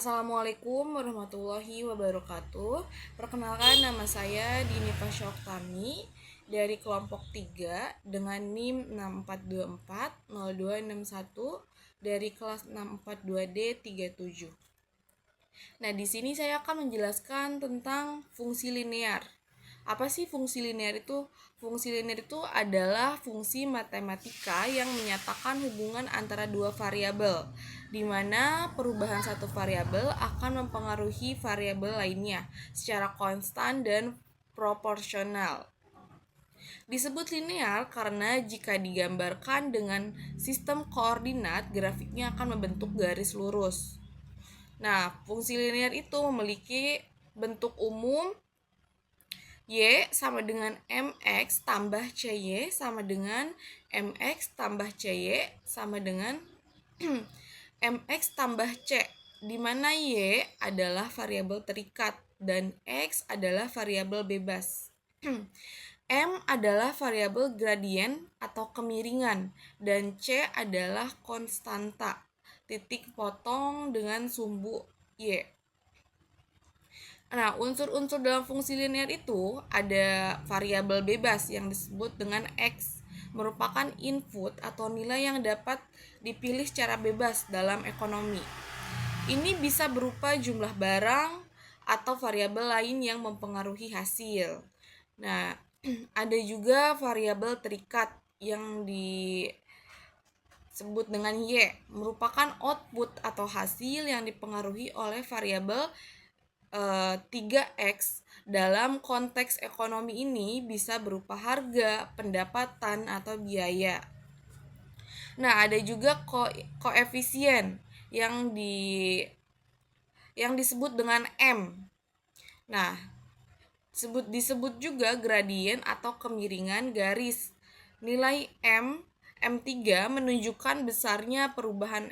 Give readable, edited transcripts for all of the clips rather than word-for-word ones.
Assalamualaikum warahmatullahi wabarakatuh. Perkenalkan, nama saya Dinifa Syoktami dari kelompok 3 dengan NIM 64240261 dari kelas 642D37. Nah, di sini saya akan menjelaskan tentang fungsi linear. Apa sih fungsi linear itu? Fungsi linear itu adalah fungsi matematika yang menyatakan hubungan antara dua variabel, di mana perubahan satu variabel akan mempengaruhi variabel lainnya secara konstan dan proporsional. Disebut linear karena jika digambarkan dengan sistem koordinat, grafiknya akan membentuk garis lurus. Nah, fungsi linear itu memiliki bentuk umum Y sama dengan MX tambah CY sama dengan MX tambah CY sama dengan MX tambah C, di mana Y adalah variabel terikat dan X adalah variabel bebas. M adalah variabel gradien atau kemiringan dan C adalah konstanta, titik potong dengan sumbu Y. Nah, unsur-unsur dalam fungsi linear itu ada variabel bebas yang disebut dengan X, merupakan input atau nilai yang dapat dipilih secara bebas dalam ekonomi. Ini bisa berupa jumlah barang atau variabel lain yang mempengaruhi hasil. Nah, ada juga variabel terikat yang disebut dengan Y, merupakan output atau hasil yang dipengaruhi oleh variabel 3X. Dalam konteks ekonomi ini bisa berupa harga, pendapatan, atau biaya. Nah, ada juga koefisien yang disebut dengan M. Nah, disebut juga gradien atau kemiringan garis. Nilai M3 menunjukkan besarnya perubahan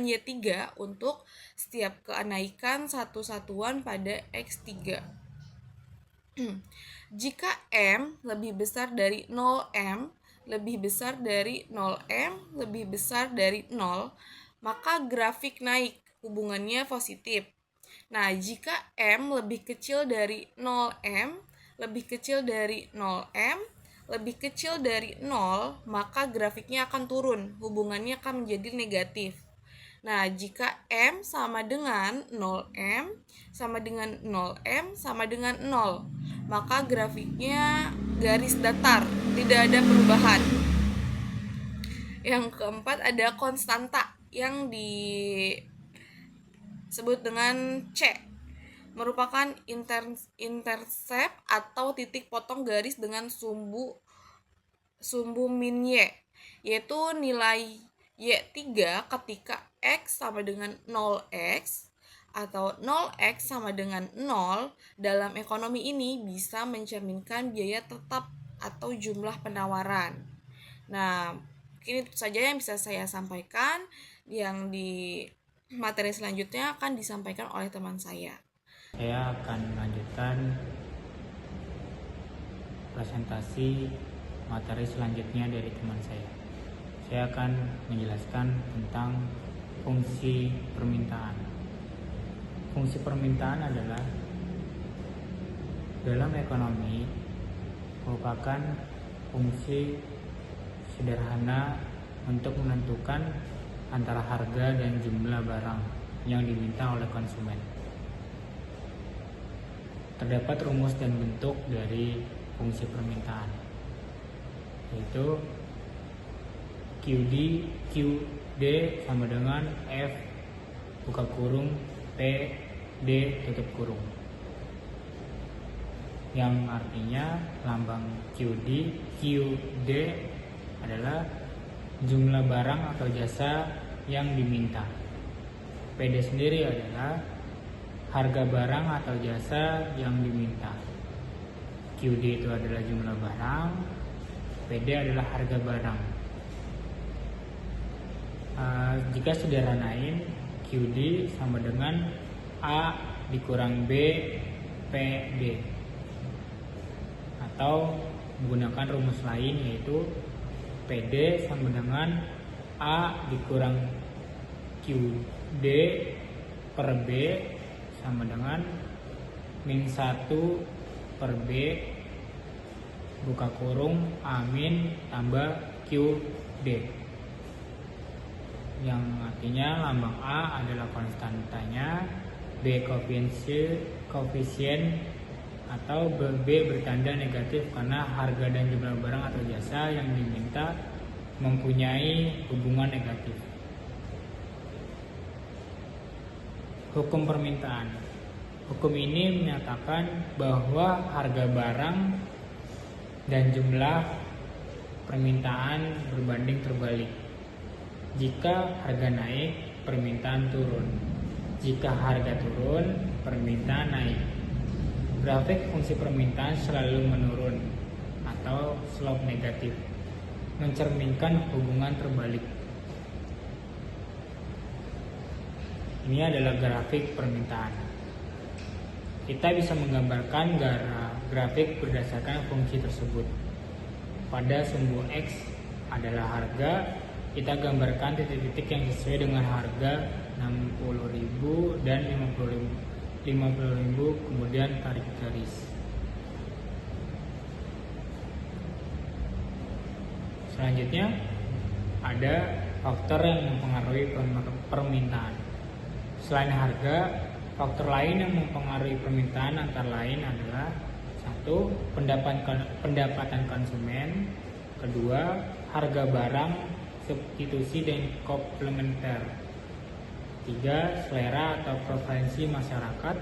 Y3 untuk setiap kenaikan satu satuan pada X3. Jika M lebih besar dari 0M, lebih besar dari 0M, lebih besar dari 0, maka grafik naik, hubungannya positif. Nah, jika M lebih kecil dari 0M, lebih kecil dari 0M, lebih kecil dari 0, maka grafiknya akan turun, hubungannya akan menjadi negatif. Nah, jika M sama dengan 0M, sama dengan 0M, sama dengan 0, maka grafiknya garis datar, tidak ada perubahan. Yang keempat ada konstanta yang disebut dengan C, merupakan intercept atau titik potong garis dengan sumbu min Y, yaitu nilai Y3 ketika X sama dengan 0X atau 0X sama dengan 0 dalam ekonomi ini bisa mencerminkan biaya tetap atau jumlah penawaran. Nah, mungkin itu saja yang bisa saya sampaikan. Yang di materi selanjutnya akan disampaikan oleh teman saya. Saya akan melanjutkan presentasi materi selanjutnya dari teman saya. Saya akan menjelaskan tentang fungsi permintaan. Fungsi permintaan adalah dalam ekonomi merupakan fungsi sederhana untuk menentukan antara harga dan jumlah barang yang diminta oleh konsumen. Terdapat rumus dan bentuk dari fungsi permintaan, yaitu QD sama dengan F buka kurung P D tutup kurung, yang artinya lambang QD adalah jumlah barang atau jasa yang diminta. PD sendiri adalah harga barang atau jasa yang diminta. QD itu adalah jumlah barang, PD adalah harga barang. Jika sederhanain, QD sama dengan A dikurang B PD, atau menggunakan rumus lain yaitu PD sama dengan A dikurang QD per B sama dengan min 1 per B buka kurung A min tambah QD, yang artinya lambang A adalah konstantanya, B koefisien atau B bertanda negatif karena harga dan jumlah barang atau jasa yang diminta mempunyai hubungan negatif. Hukum permintaan. Hukum ini menyatakan bahwa harga barang dan jumlah permintaan berbanding terbalik. Jika harga naik, permintaan turun. Jika harga turun, permintaan naik. Grafik fungsi permintaan selalu menurun atau slope negatif, mencerminkan hubungan terbalik. Ini adalah grafik permintaan. Kita bisa menggambarkan grafik berdasarkan fungsi tersebut. Pada sumbu X adalah harga, kita gambarkan titik-titik yang sesuai dengan harga 60.000 dan 50.000, kemudian tarik garis. Selanjutnya ada faktor yang mempengaruhi permintaan. Selain harga, faktor lain yang mempengaruhi permintaan antara lain adalah 1. Pendapatan konsumen, 2. Harga barang, substitusi dan komplementer, 3. Selera atau preferensi masyarakat,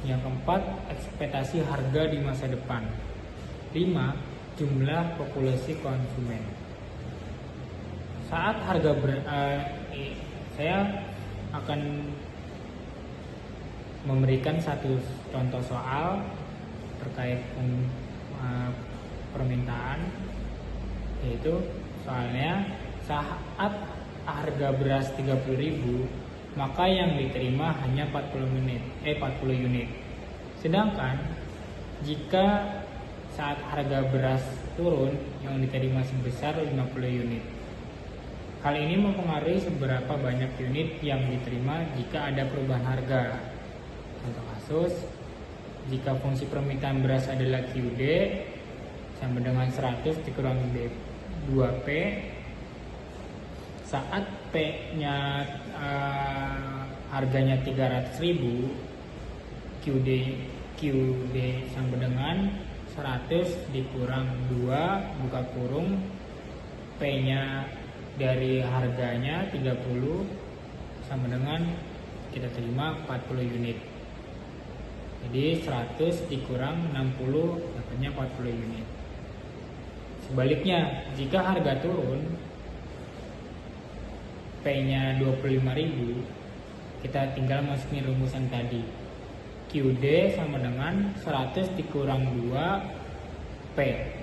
yang keempat ekspektasi harga di masa depan, 5. Jumlah populasi konsumen. Saat harga saya akan memberikan satu contoh soal terkait permintaan, yaitu soalnya saat harga beras 30.000, maka yang diterima hanya 40 unit. Sedangkan jika saat harga beras turun, yang diterima sebesar 50 unit. Hal ini mempengaruhi seberapa banyak unit yang diterima jika ada perubahan harga. Contoh kasus, jika fungsi permintaan beras adalah QD sama dengan 100 dikurangi 2P, saat P-nya harganya 300.000, QD sama dengan 100 dikurang 2 buka kurung P-nya dari harganya 30 sama dengan kita terima 40 unit. Jadi 100 dikurang 60 dapatnya 40 unit. Sebaliknya, jika harga turun, P-nya 25.000, kita tinggal masukin rumusan tadi. QD sama dengan 100 dikurang 2 P.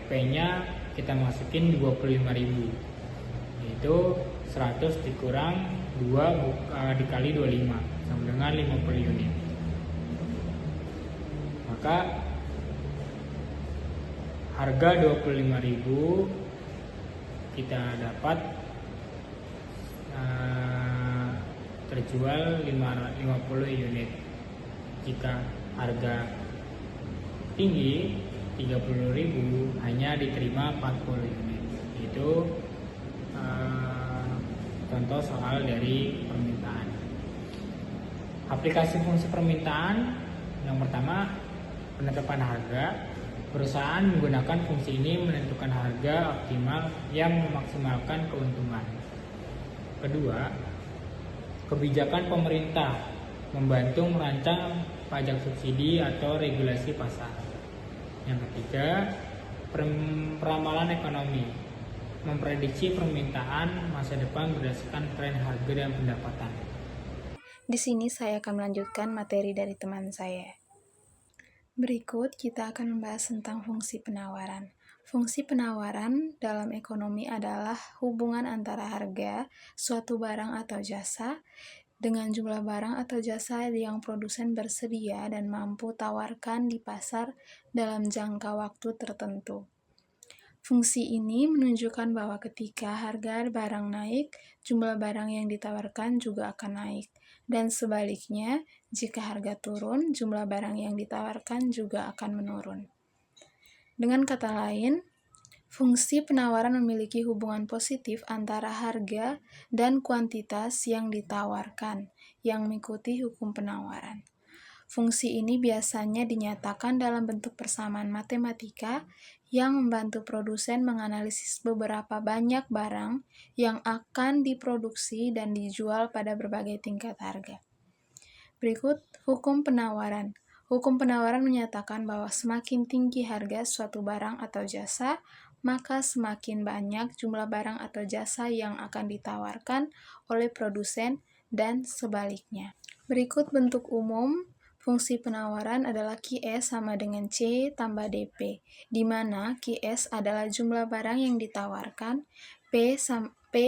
P-nya kita masukin 25.000. Yaitu 100 dikurang 2 dikali 25 sama dengan 50 unit. Maka harga 25.000 kita dapat terjual 50 unit. Jika harga tinggi 30.000 hanya diterima 40 unit. Itu contoh soal dari permintaan. Aplikasi fungsi permintaan yang pertama, penetapan harga. Perusahaan menggunakan fungsi ini menentukan harga optimal yang memaksimalkan keuntungan. Kedua, kebijakan pemerintah membantu merancang pajak subsidi atau regulasi pasar. Yang ketiga, peramalan ekonomi, memprediksi permintaan masa depan berdasarkan tren harga dan pendapatan. Di sini saya akan melanjutkan materi dari teman saya. Berikut kita akan membahas tentang fungsi penawaran. Fungsi penawaran dalam ekonomi adalah hubungan antara harga suatu barang atau jasa dengan jumlah barang atau jasa yang produsen bersedia dan mampu tawarkan di pasar dalam jangka waktu tertentu. Fungsi ini menunjukkan bahwa ketika harga barang naik, jumlah barang yang ditawarkan juga akan naik. Dan sebaliknya, jika harga turun, jumlah barang yang ditawarkan juga akan menurun. Dengan kata lain, fungsi penawaran memiliki hubungan positif antara harga dan kuantitas yang ditawarkan, yang mengikuti hukum penawaran. Fungsi ini biasanya dinyatakan dalam bentuk persamaan matematika yang membantu produsen menganalisis beberapa banyak barang yang akan diproduksi dan dijual pada berbagai tingkat harga. Berikut hukum penawaran. Hukum penawaran menyatakan bahwa semakin tinggi harga suatu barang atau jasa, maka semakin banyak jumlah barang atau jasa yang akan ditawarkan oleh produsen dan sebaliknya. Berikut bentuk umum fungsi penawaran adalah QS sama dengan C tambah DP, di mana QS adalah jumlah barang yang ditawarkan, P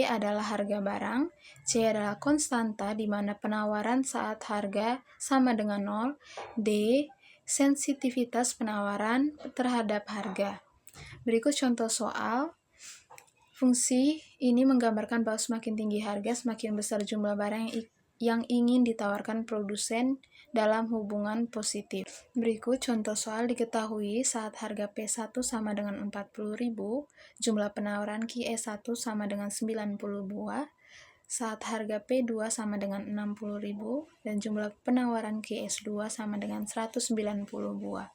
adalah harga barang, C adalah konstanta di mana penawaran saat harga sama dengan 0, D sensitivitas penawaran terhadap harga. Berikut contoh soal. Fungsi ini menggambarkan bahwa semakin tinggi harga, semakin besar jumlah barang yang ingin ditawarkan produsen dalam hubungan positif. Berikut contoh soal. Diketahui saat harga P1 sama dengan 40.000, jumlah penawaran QE1 sama dengan 90 buah, saat harga P2 sama dengan 60.000, dan jumlah penawaran QS2 sama dengan 190 buah.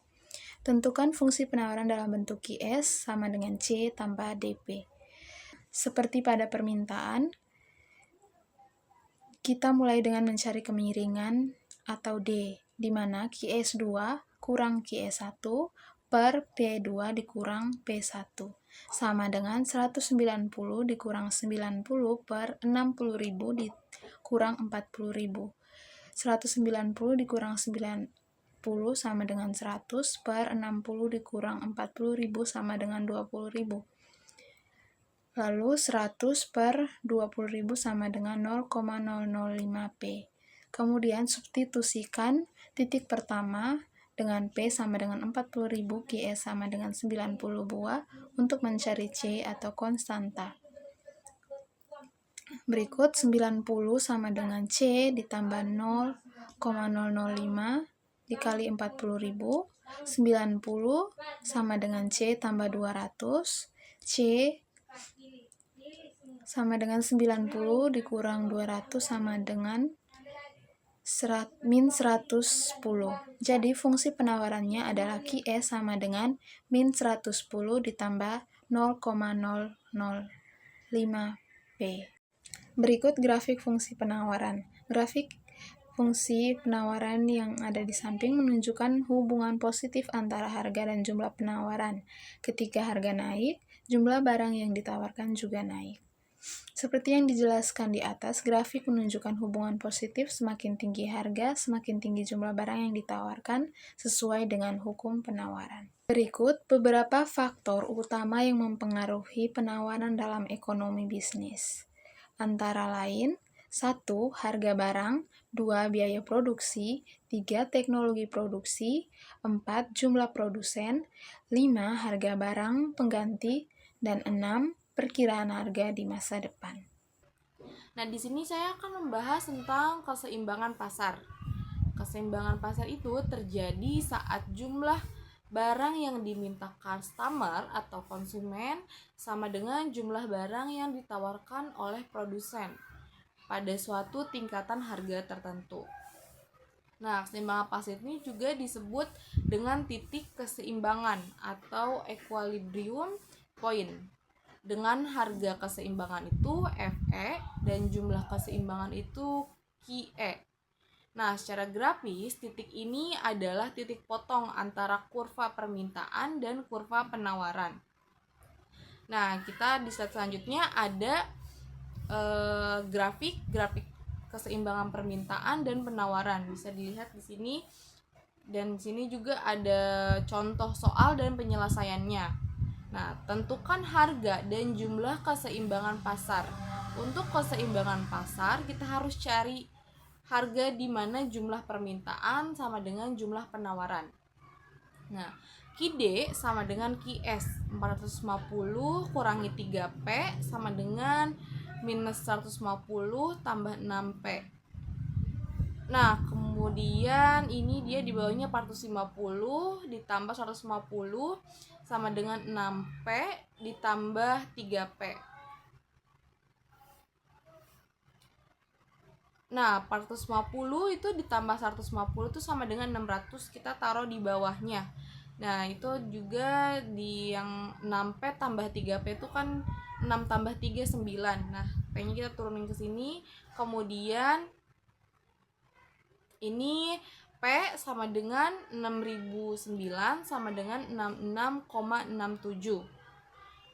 Tentukan fungsi penawaran dalam bentuk QS sama dengan C tambah DP. Seperti pada permintaan, kita mulai dengan mencari kemiringan atau D, di mana QS2 kurang QS1 per P2 dikurang P1, sama dengan 190 dikurang 90 per 60.000 dikurang 40.000. 190 dikurang 90 sama dengan 100 per 60 dikurang 40.000 sama dengan 20.000. Lalu 100 per 20.000 sama dengan 0,005P. Kemudian substitusikan titik pertama dengan P sama dengan 40.000, QS sama dengan 90 buah untuk mencari C atau konstanta. Berikut 90 sama dengan C ditambah 0,005 dikali 40.000. 90 sama dengan C tambah 200. C sama dengan 90 dikurang 200 sama dengan min 110. Jadi fungsi penawarannya adalah QS sama dengan min 110 ditambah 0,005P. Berikut grafik fungsi penawaran. Grafik fungsi penawaran yang ada di samping menunjukkan hubungan positif antara harga dan jumlah penawaran. Ketika harga naik, jumlah barang yang ditawarkan juga naik. Seperti yang dijelaskan di atas, grafik menunjukkan hubungan positif semakin tinggi harga, semakin tinggi jumlah barang yang ditawarkan sesuai dengan hukum penawaran. Berikut beberapa faktor utama yang mempengaruhi penawaran dalam ekonomi bisnis. Antara lain, 1. Harga barang, 2. Biaya produksi, 3. Teknologi produksi, 4. Jumlah produsen, 5. Harga barang pengganti, dan 6. Perkiraan harga di masa depan. Nah, di sini saya akan membahas tentang keseimbangan pasar. Keseimbangan pasar itu terjadi saat jumlah barang yang diminta customer atau konsumen sama dengan jumlah barang yang ditawarkan oleh produsen pada suatu tingkatan harga tertentu. Nah, keseimbangan pasar ini juga disebut dengan titik keseimbangan atau equilibrium point. Dengan harga keseimbangan itu FE dan jumlah keseimbangan itu QE. Nah, secara grafis, titik ini adalah titik potong antara kurva permintaan dan kurva penawaran. Nah, kita di slide selanjutnya ada grafik keseimbangan permintaan dan penawaran. Bisa dilihat di sini, dan di sini juga ada contoh soal dan penyelesaiannya. Nah, tentukan harga dan jumlah keseimbangan pasar. Untuk keseimbangan pasar, kita harus cari harga di mana jumlah permintaan sama dengan jumlah penawaran. Nah, Ki-D sama dengan Ki-S. 450 kurangi 3P sama dengan minus 150 tambah 6P. Nah, kemudian ini dia di bawahnya 450 ditambah 150 sama dengan 6P ditambah 3P. Nah, 450 itu ditambah 150 itu sama dengan 600, kita taruh di bawahnya. Nah, itu juga di yang 6P tambah 3P itu kan 6 tambah 3 9. Nah, P-nya kita turunin ke sini. Kemudian ini P sama dengan 6009 sama dengan 66,67.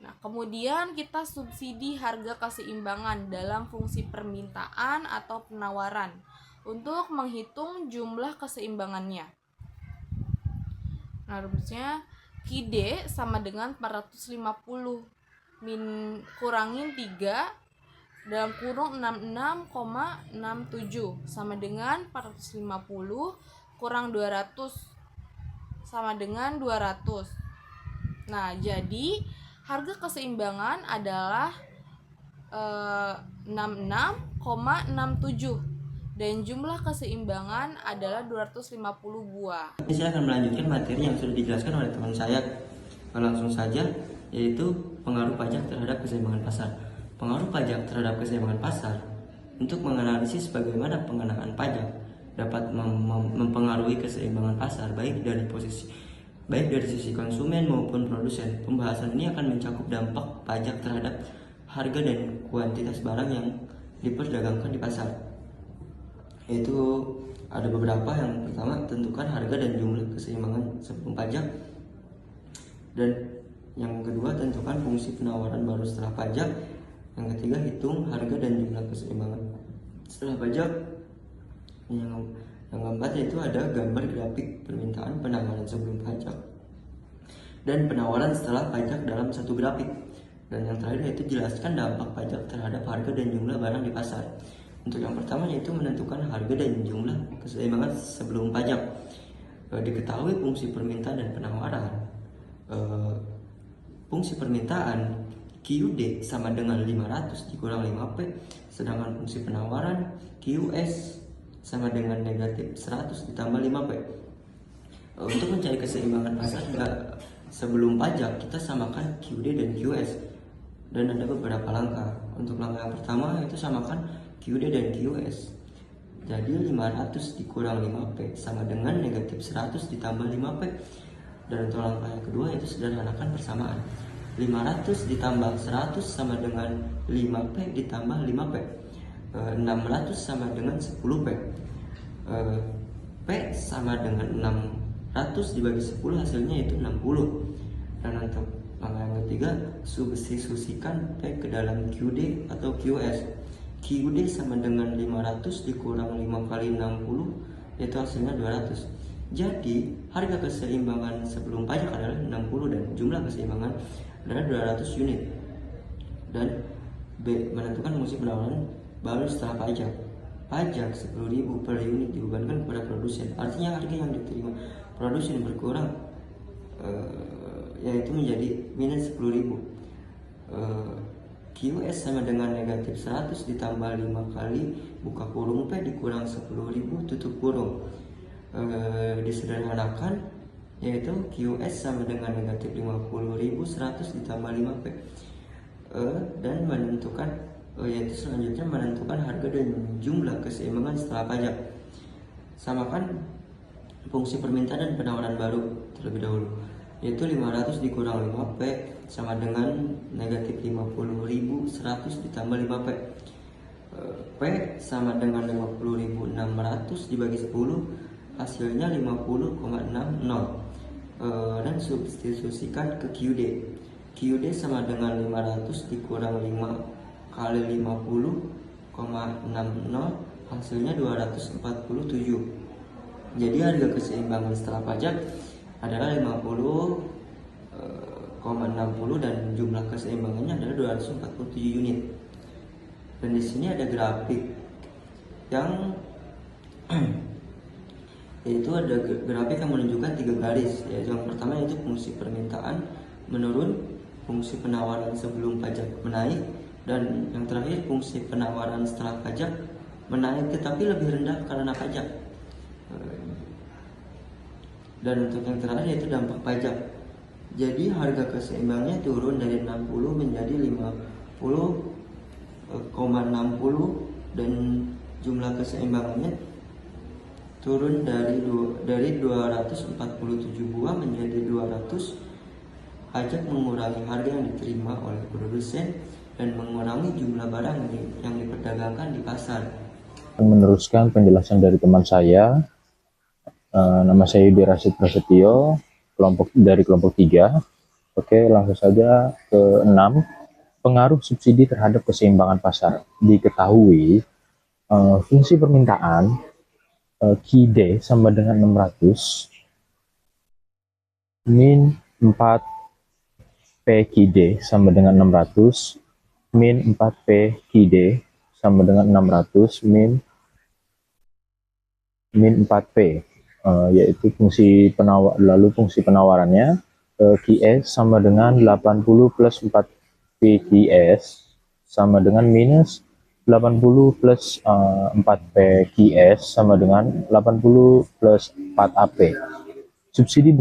Nah, kemudian kita subsidi harga keseimbangan dalam fungsi permintaan atau penawaran untuk menghitung jumlah keseimbangannya. Nah, rumusnya Ki-D sama dengan 450 kurangin 3 dalam kurung 66,67 sama dengan 450 kurang 200 sama dengan 200. Nah, jadi harga keseimbangan adalah 66,67 dan jumlah keseimbangan adalah 250 buah. Ini saya akan melanjutkan materi yang sudah dijelaskan oleh teman saya. Langsung saja, yaitu pengaruh pajak terhadap keseimbangan pasar. Pengaruh pajak terhadap keseimbangan pasar untuk menganalisis bagaimana pengenaan pajak dapat mempengaruhi keseimbangan pasar baik dari sisi konsumen maupun produsen. Pembahasan ini akan mencakup dampak pajak terhadap harga dan kuantitas barang yang diperdagangkan di pasar. Yaitu ada beberapa. Yang pertama, tentukan harga dan jumlah keseimbangan sebelum pajak. Dan yang kedua, tentukan fungsi penawaran baru setelah pajak. Yang ketiga, hitung harga dan jumlah keseimbangan setelah pajak. Yang keempat yaitu ada gambar grafik permintaan penawaran sebelum pajak dan penawaran setelah pajak dalam satu grafik. Dan yang terakhir yaitu jelaskan dampak pajak terhadap harga dan jumlah barang di pasar. Untuk yang pertama yaitu menentukan harga dan jumlah keseimbangan sebelum pajak. Diketahui fungsi permintaan dan penawaran. Fungsi permintaan QD sama dengan 500 dikurang 5P, sedangkan fungsi penawaran QS sama dengan negatif 100 ditambah 5P. Untuk mencari keseimbangan pasar sebelum pajak, kita samakan QD dan QS. Dan ada beberapa langkah. Untuk langkah yang pertama yaitu samakan QD dan QS. Jadi 500 dikurang 5P sama dengan negatif 100 ditambah 5P. Dan untuk langkah yang kedua yaitu sederhanakan persamaan. 500 ditambah 100 sama dengan 5P ditambah 5P. 600 sama dengan 10P. P sama dengan 600 dibagi 10 hasilnya yaitu 60. Dan untuk langkah yang ketiga, substitusikan P ke dalam QD atau QS. QD sama dengan 500 dikurang 5 kali 60 yaitu hasilnya 200. Jadi harga keseimbangan sebelum pajak adalah 60 dan jumlah keseimbangan adalah 200 unit. Dan B, menentukan fungsi penawaran baru setelah pajak. Pajak 10.000 per unit dibebankan kepada produsen. Artinya harga yang diterima produsen berkurang, yaitu menjadi minus 10.000. QS sama dengan negatif 100 ditambah 5 kali buka kurung P dikurang 10.000 tutup kurung. Disederhanakan yaitu QS sama dengan negatif 50.000 100 ditambah 5P. Dan menentukan yaitu selanjutnya menentukan harga dan jumlah keseimbangan setelah pajak. Samakan fungsi permintaan dan penawaran baru terlebih dahulu, yaitu 500 dikurang 5P sama dengan negatif 50.000 100 ditambah 5P. P sama dengan 50.600 dibagi 10 hasilnya 50,60. Dan substitusikan ke QD. QD sama dengan 500 dikurang 5 kali 50,60 hasilnya 247. Jadi harga keseimbangan setelah pajak adalah 50,60 dan jumlah keseimbangannya adalah 247 unit. Dan di sini ada grafik yang yaitu ada grafik yang menunjukkan 3 garis, yaitu yang pertama yaitu fungsi permintaan menurun, fungsi penawaran sebelum pajak menaik, dan yang terakhir fungsi penawaran setelah pajak menaik tetapi lebih rendah karena pajak. Dan untuk yang terakhir yaitu dampak pajak. Jadi harga keseimbangnya turun dari 60 menjadi 50,60 dan jumlah keseimbangannya turun dari 247 buah menjadi 200. Pajak mengurangi harga yang diterima oleh produsen dan mengurangi jumlah barang yang diperdagangkan di pasar. Meneruskan penjelasan dari teman saya. Nama saya Yudi Rashid Prasetyo, kelompok 3. Oke, langsung saja ke 6. Pengaruh subsidi terhadap keseimbangan pasar. Diketahui fungsi permintaan QD sama dengan 600 min 4 P QD sama dengan 600 min 4 P QD sama dengan 600 min 4P, yaitu fungsi penawarannya QS sama dengan 80 plus 4P QS sama dengan minus 80 plus 4P QS sama dengan 80 plus 4AP. Subsidi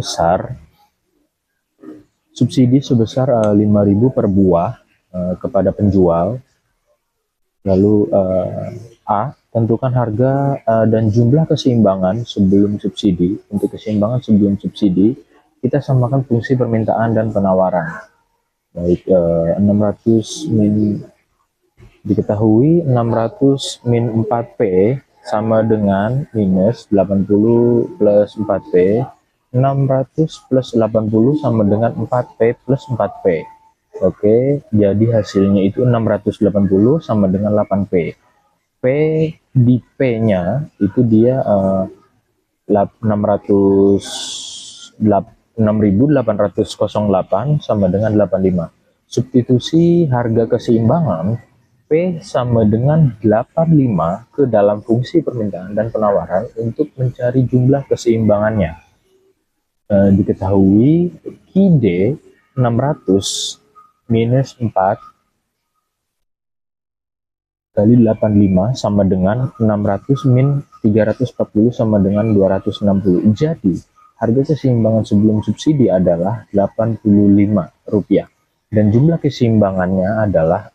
sebesar 5.000 per buah kepada penjual. Lalu A, tentukan harga dan jumlah keseimbangan sebelum subsidi. Untuk keseimbangan sebelum subsidi, kita samakan fungsi permintaan dan penawaran. Baik, 600 min, diketahui 600 min 4P sama dengan minus 80 plus 4P. 600 plus 80 sama dengan 4P plus 4P. Oke, jadi hasilnya itu 680 sama dengan 8P. P di P-nya itu dia 6.808 sama dengan 85. Substitusi harga keseimbangan P sama dengan 85 ke dalam fungsi permintaan dan penawaran untuk mencari jumlah keseimbangannya. Diketahui QD 600 minus 4 kali 85 sama dengan 600 min 340 sama dengan 260. Jadi harga keseimbangan sebelum subsidi adalah Rp85 dan jumlah keseimbangannya adalah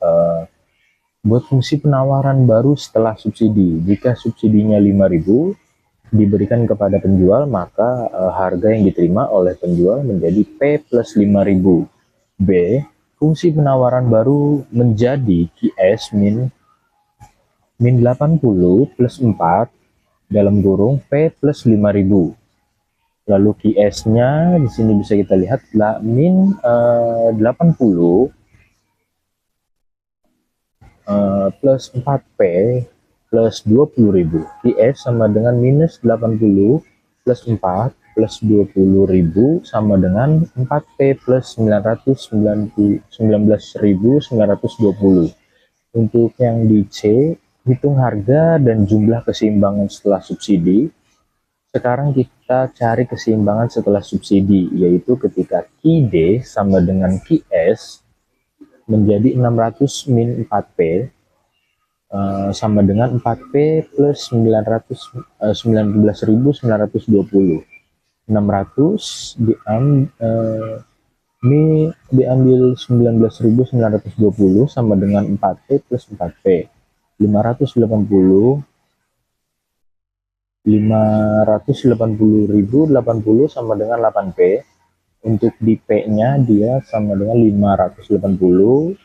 buat fungsi penawaran baru setelah subsidi. Jika subsidinya 5.000 diberikan kepada penjual, maka harga yang diterima oleh penjual menjadi P plus 5.000. B, fungsi penawaran baru menjadi QS min 80 plus 4 dalam kurung P plus 5.000. Lalu QS-nya di sini bisa kita lihat min 80 plus 4P plus 20.000. QS sama dengan minus 80 plus 4 plus 20.000 sama dengan 4P plus 19.920. Untuk yang di C, hitung harga dan jumlah keseimbangan setelah subsidi. Sekarang kita cari keseimbangan setelah subsidi, yaitu ketika QD sama dengan QS menjadi 600 min 4P sama dengan 4P plus 19.920. 600 diambil 19.920 sama dengan 4P plus 4P. 580 580.080 sama dengan 8P. Untuk di P-nya dia sama dengan 580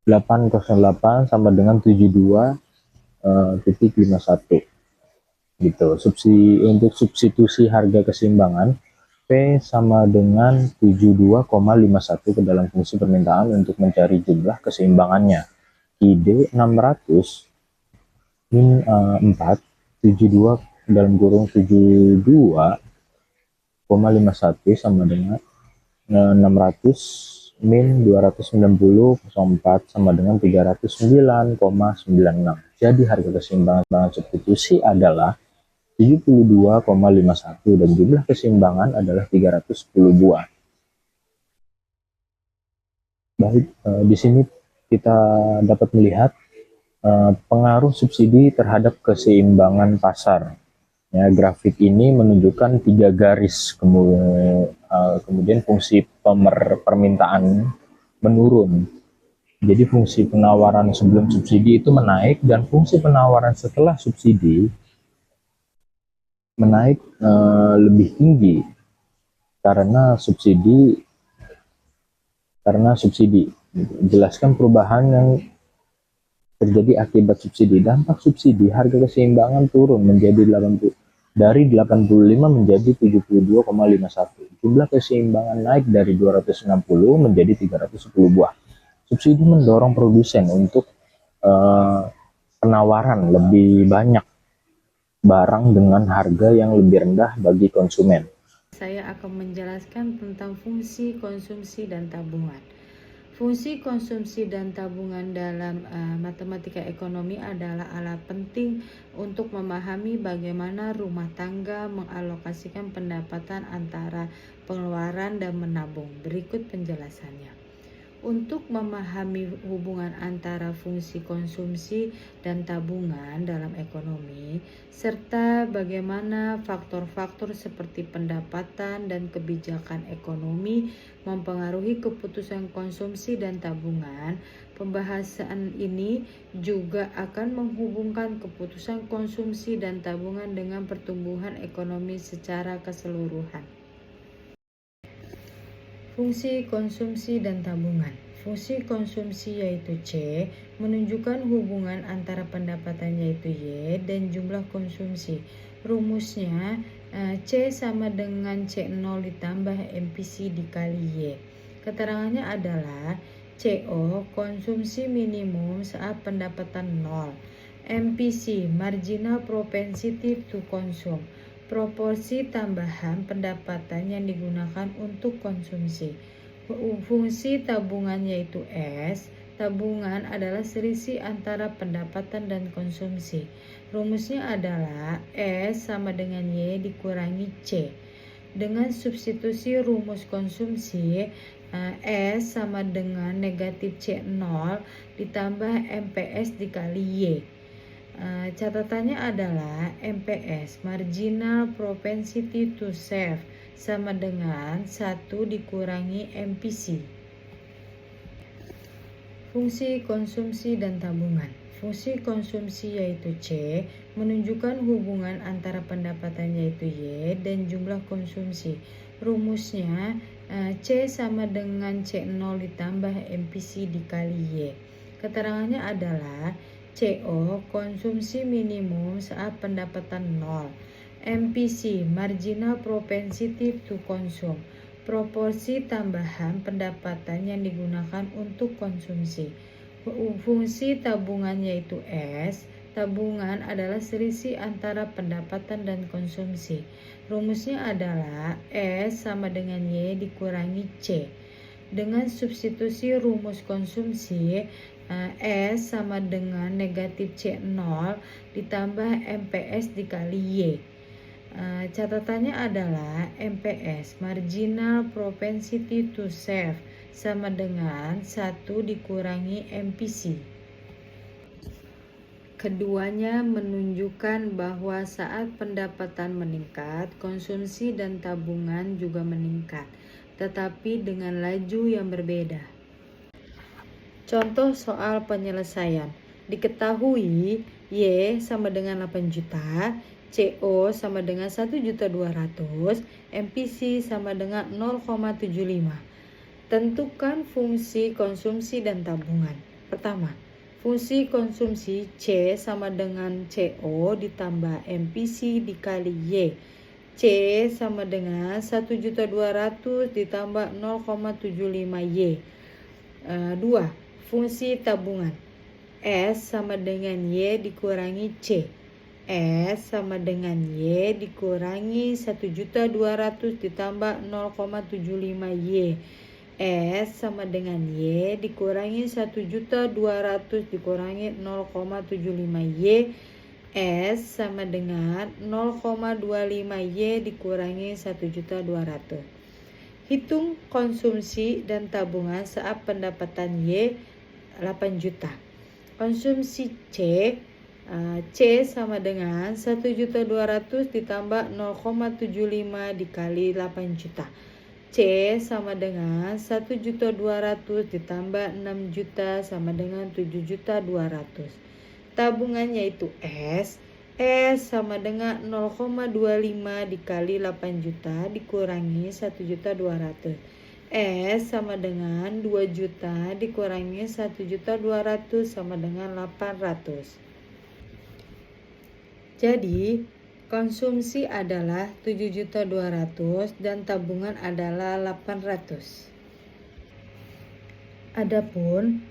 808 sama dengan 72,51 gitu. Untuk substitusi harga keseimbangan P sama dengan 72,51 ke dalam fungsi permintaan untuk mencari jumlah keseimbangannya. ID 600 min 4 72 dalam kurung 72,51 sama dengan 600 min 290,04 sama dengan 309,96. Jadi harga keseimbangan substitusi adalah 72,51 dan jumlah keseimbangan adalah 310 buah. Baik, di sini kita dapat melihat pengaruh subsidi terhadap keseimbangan pasar. Ya, grafik ini menunjukkan 3 garis, kemudian fungsi permintaan menurun. Jadi fungsi penawaran sebelum subsidi itu menaik dan fungsi penawaran setelah subsidi menaik lebih tinggi karena subsidi. Jelaskan perubahan yang terjadi akibat subsidi. Dampak subsidi, harga keseimbangan turun menjadi dari 85 menjadi 72,51. Jumlah keseimbangan naik dari 260 menjadi 310 buah. Subsidi mendorong produsen untuk penawaran lebih banyak barang dengan harga yang lebih rendah bagi konsumen. Saya akan menjelaskan tentang fungsi konsumsi dan tabungan. Fungsi konsumsi dan tabungan dalam matematika ekonomi adalah alat penting untuk memahami bagaimana rumah tangga mengalokasikan pendapatan antara pengeluaran dan menabung. Berikut penjelasannya. Untuk memahami hubungan antara fungsi konsumsi dan tabungan dalam ekonomi, serta bagaimana faktor-faktor seperti pendapatan dan kebijakan ekonomi mempengaruhi keputusan konsumsi dan tabungan, pembahasan ini juga akan menghubungkan keputusan konsumsi dan tabungan dengan pertumbuhan ekonomi secara keseluruhan. Fungsi konsumsi dan tabungan. Fungsi konsumsi yaitu C menunjukkan hubungan antara pendapatan yaitu Y dan jumlah konsumsi. Rumusnya C sama dengan C0 ditambah MPC dikali Y. Keterangannya adalah CO konsumsi minimum saat pendapatan 0. MPC marginal propensity to consume, proporsi tambahan pendapatan yang digunakan untuk konsumsi. Fungsi tabungan yaitu S. Tabungan adalah selisih antara pendapatan dan konsumsi. Rumusnya adalah S sama dengan Y dikurangi C. Dengan substitusi rumus konsumsi, S sama dengan negatif C0 ditambah MPS dikali Y. Catatannya adalah MPS marginal propensity to save sama dengan 1 dikurangi MPC. Fungsi konsumsi dan tabungan. Fungsi konsumsi yaitu C menunjukkan hubungan antara pendapatan yaitu Y dan jumlah konsumsi. Rumusnya C sama dengan C0 ditambah MPC dikali Y. Keterangannya adalah CO konsumsi minimum saat pendapatan 0. MPC marginal propensity to consume, proporsi tambahan pendapatan yang digunakan untuk konsumsi. Fungsi tabungan yaitu S. Tabungan adalah selisih antara pendapatan dan konsumsi. Rumusnya adalah S sama dengan Y dikurangi C. Dengan substitusi rumus konsumsi, S sama dengan negatif C0 ditambah MPS dikali Y. Catatannya adalah MPS marginal propensity to save sama dengan 1 dikurangi MPC. Keduanya menunjukkan bahwa saat pendapatan meningkat, konsumsi dan tabungan juga meningkat, tetapi dengan laju yang berbeda. Contoh soal penyelesaian. Diketahui Y sama dengan 8 juta, CO sama dengan 1.200.000, MPC sama dengan 0,75. Tentukan fungsi konsumsi dan tabungan. Pertama, fungsi konsumsi C sama dengan CO ditambah MPC dikali Y. C sama dengan 1.200.000 ditambah 0,75 Y. 2. Fungsi tabungan. S sama dengan Y dikurangi C. S sama dengan Y dikurangi 1.200.000 ditambah 0,75 Y. S sama dengan Y dikurangi 1.200.000 dikurangi 0,75Y. S sama dengan 0,25Y dikurangi 1.200.000. Hitung konsumsi dan tabungan saat pendapatan Y 8 juta. Konsumsi C sama dengan 1.200.000 ditambah 0,75 dikali 8 juta. C sama dengan 1.200.000 ditambah 6 juta sama dengan 7.200.000. Tabungan yaitu S sama dengan 0,25 dikali 8 juta dikurangi 1.200.000. S sama dengan 2 juta dikurangi 1.200.000 sama dengan 800. Jadi konsumsi adalah 7.200.000 dan tabungan adalah 800. Adapun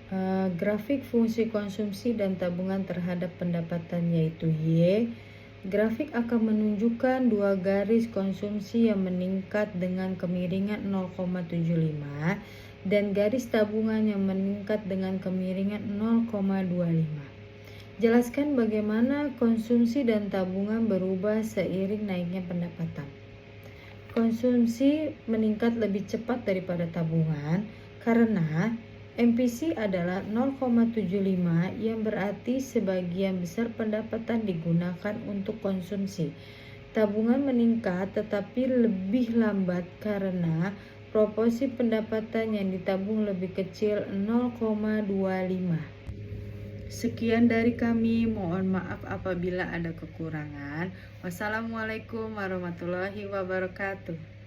grafik fungsi konsumsi dan tabungan terhadap pendapatan yaitu Y, grafik akan menunjukkan dua garis konsumsi yang meningkat dengan kemiringan 0,75 dan garis tabungan yang meningkat dengan kemiringan 0,25. Jelaskan bagaimana konsumsi dan tabungan berubah seiring naiknya pendapatan. Konsumsi meningkat lebih cepat daripada tabungan karena MPC adalah 0,75 yang berarti sebagian besar pendapatan digunakan untuk konsumsi. Tabungan meningkat tetapi lebih lambat karena proporsi pendapatan yang ditabung lebih kecil 0,25. Sekian dari kami, mohon maaf apabila ada kekurangan. Wassalamualaikum warahmatullahi wabarakatuh.